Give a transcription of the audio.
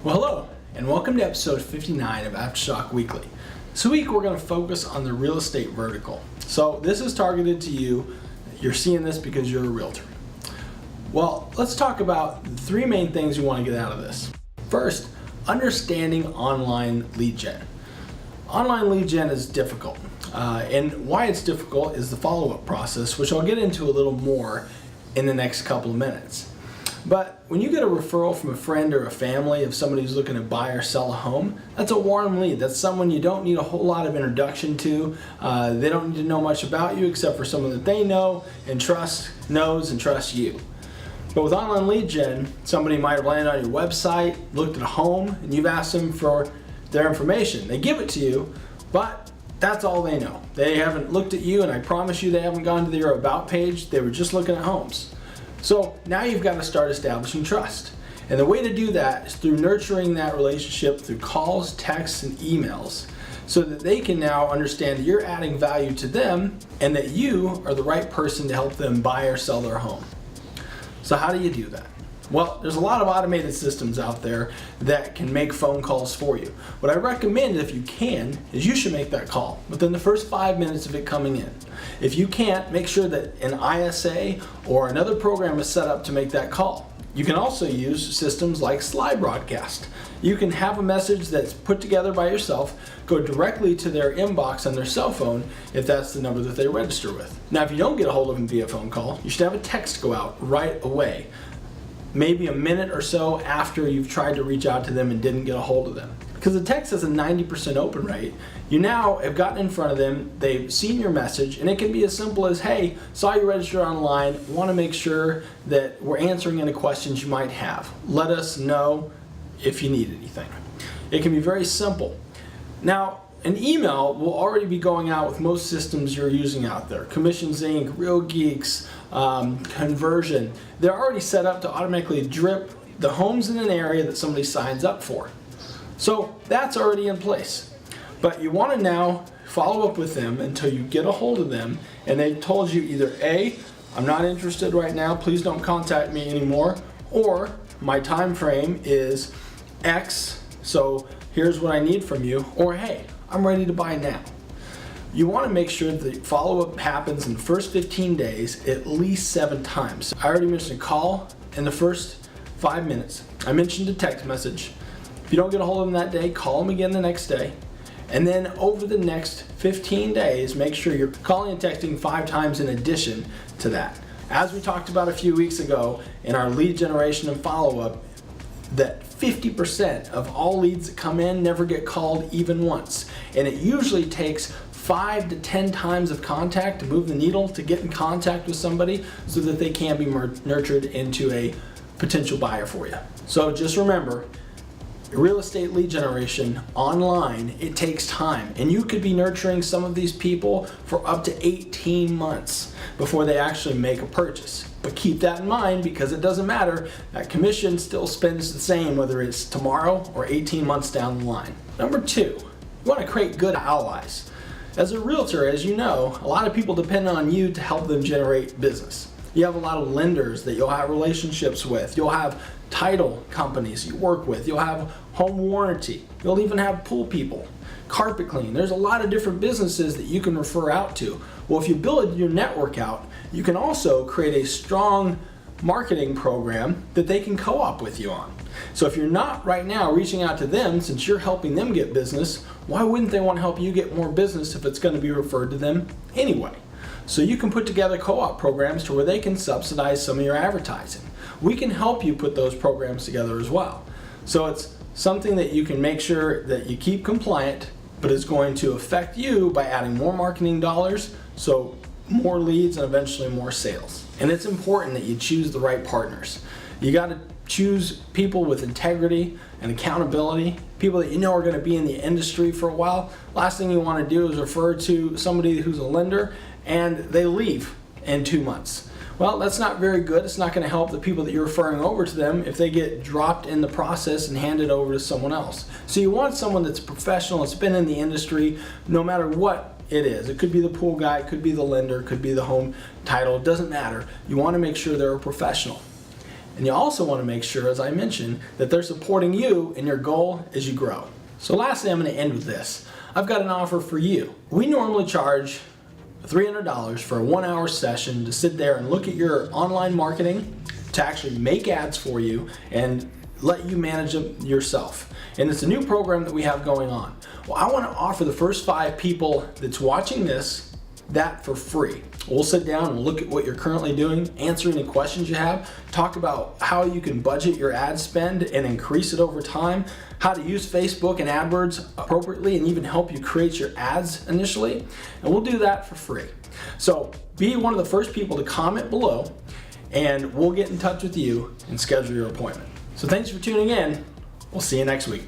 Well, hello, and welcome to episode 59 of Aftershock Weekly. This week we're going to focus on the real estate vertical. So this is targeted to you. You're seeing this because you're a realtor. Well, let's talk about the three main things you want to get out of this. First, understanding online lead gen. Online lead gen is difficult, and why it's difficult is the follow-up process, which I'll get into a little more in the next couple of minutes. But when you get a referral from a friend or a family of somebody who's looking to buy or sell a home, that's a warm lead. That's someone you don't need a whole lot of introduction to. They don't need to know much about you except for someone that they know and knows and trusts you. But with online lead gen, somebody might have landed on your website, looked at a home, and you've asked them for their information. They give it to you, but that's all they know. They haven't looked at you, and I promise you they haven't gone to your About page. They were just looking at homes. So now you've got to start establishing trust. And the way to do that is through nurturing that relationship through calls, texts, and emails so that they can now understand that you're adding value to them and that you are the right person to help them buy or sell their home. So how do you do that? Well, there's a lot of automated systems out there that can make phone calls for you. What I recommend, if you can, is you should make that call within the first 5 minutes of it coming in. If you can't, make sure that an ISA or another program is set up to make that call. You can also use systems like Slide Broadcast. You can have a message that's put together by yourself go directly to their inbox on their cell phone if that's the number that they register with. Now, if you don't get a hold of them via phone call, you should have a text go out right away, maybe a minute or so after you've tried to reach out to them and didn't get a hold of them. Because the text has a 90% open rate, you now have gotten in front of them, they've seen your message, and it can be as simple as, hey, saw you register online, want to make sure that we're answering any questions you might have. Let us know if you need anything. It can be very simple. Now, an email will already be going out with most systems you're using out there. Commissions Inc., Real Geeks, Conversion. They're already set up to automatically drip the homes in an area that somebody signs up for. So that's already in place. But you want to now follow up with them until you get a hold of them and they've told you either A, I'm not interested right now, please don't contact me anymore, or my time frame is X, so here's what I need from you, or hey, I'm ready to buy now. You want to make sure that the follow-up happens in the first 15 days at least 7 times. I already mentioned a call in the first 5 minutes. I mentioned a text message. If you don't get a hold of them that day, call them again the next day. And then over the next 15 days, make sure you're calling and texting 5 times in addition to that. As we talked about a few weeks ago in our lead generation and follow-up, that 50% of all leads that come in never get called even once. And it usually takes 5 to 10 times of contact to move the needle to get in contact with somebody so that they can be nurtured into a potential buyer for you. So just remember, real estate lead generation online, it takes time, and you could be nurturing some of these people for up to 18 months before they actually make a purchase. But keep that in mind, because it doesn't matter, that commission still spends the same whether it's tomorrow or 18 months down the line. Number 2, you want to create good allies. As a realtor, as you know, a lot of people depend on you to help them generate business. You have a lot of lenders that you'll have relationships with. You'll have title companies you work with. You'll have home warranty. You'll even have pool people, carpet clean. There's a lot of different businesses that you can refer out to. Well, if you build your network out, you can also create a strong marketing program that they can co-op with you on. So if you're not right now reaching out to them, since you're helping them get business, why wouldn't they want to help you get more business if it's going to be referred to them anyway? So you can put together co-op programs to where they can subsidize some of your advertising. We can help you put those programs together as well. So it's something that you can make sure that you keep compliant, but it's going to affect you by adding more marketing dollars, so more leads and eventually more sales. And it's important that you choose the right partners. You got to choose people with integrity and accountability, people that you know are going to be in the industry for a while. Last thing you want to do is refer to somebody who's a lender and they leave in 2 months. Well, that's not very good. It's not going to help the people that you're referring over to them if they get dropped in the process and handed over to someone else. So you want someone that's professional, that's been in the industry, no matter what it is. It could be the pool guy, it could be the lender, it could be the home title, it doesn't matter. You want to make sure they're a professional. And you also want to make sure, as I mentioned, that they're supporting you in your goal as you grow. So lastly, I'm going to end with this. I've got an offer for you. We normally charge $300 for a 1-hour session to sit there and look at your online marketing, to actually make ads for you and let you manage them yourself. And it's a new program that we have going on. Well, I want to offer the first 5 people that's watching this that for free. We'll sit down and look at what you're currently doing, answer any questions you have, talk about how you can budget your ad spend and increase it over time, how to use Facebook and AdWords appropriately, and even help you create your ads initially. And we'll do that for free. So be one of the first people to comment below, and we'll get in touch with you and schedule your appointment. So thanks for tuning in. We'll see you next week.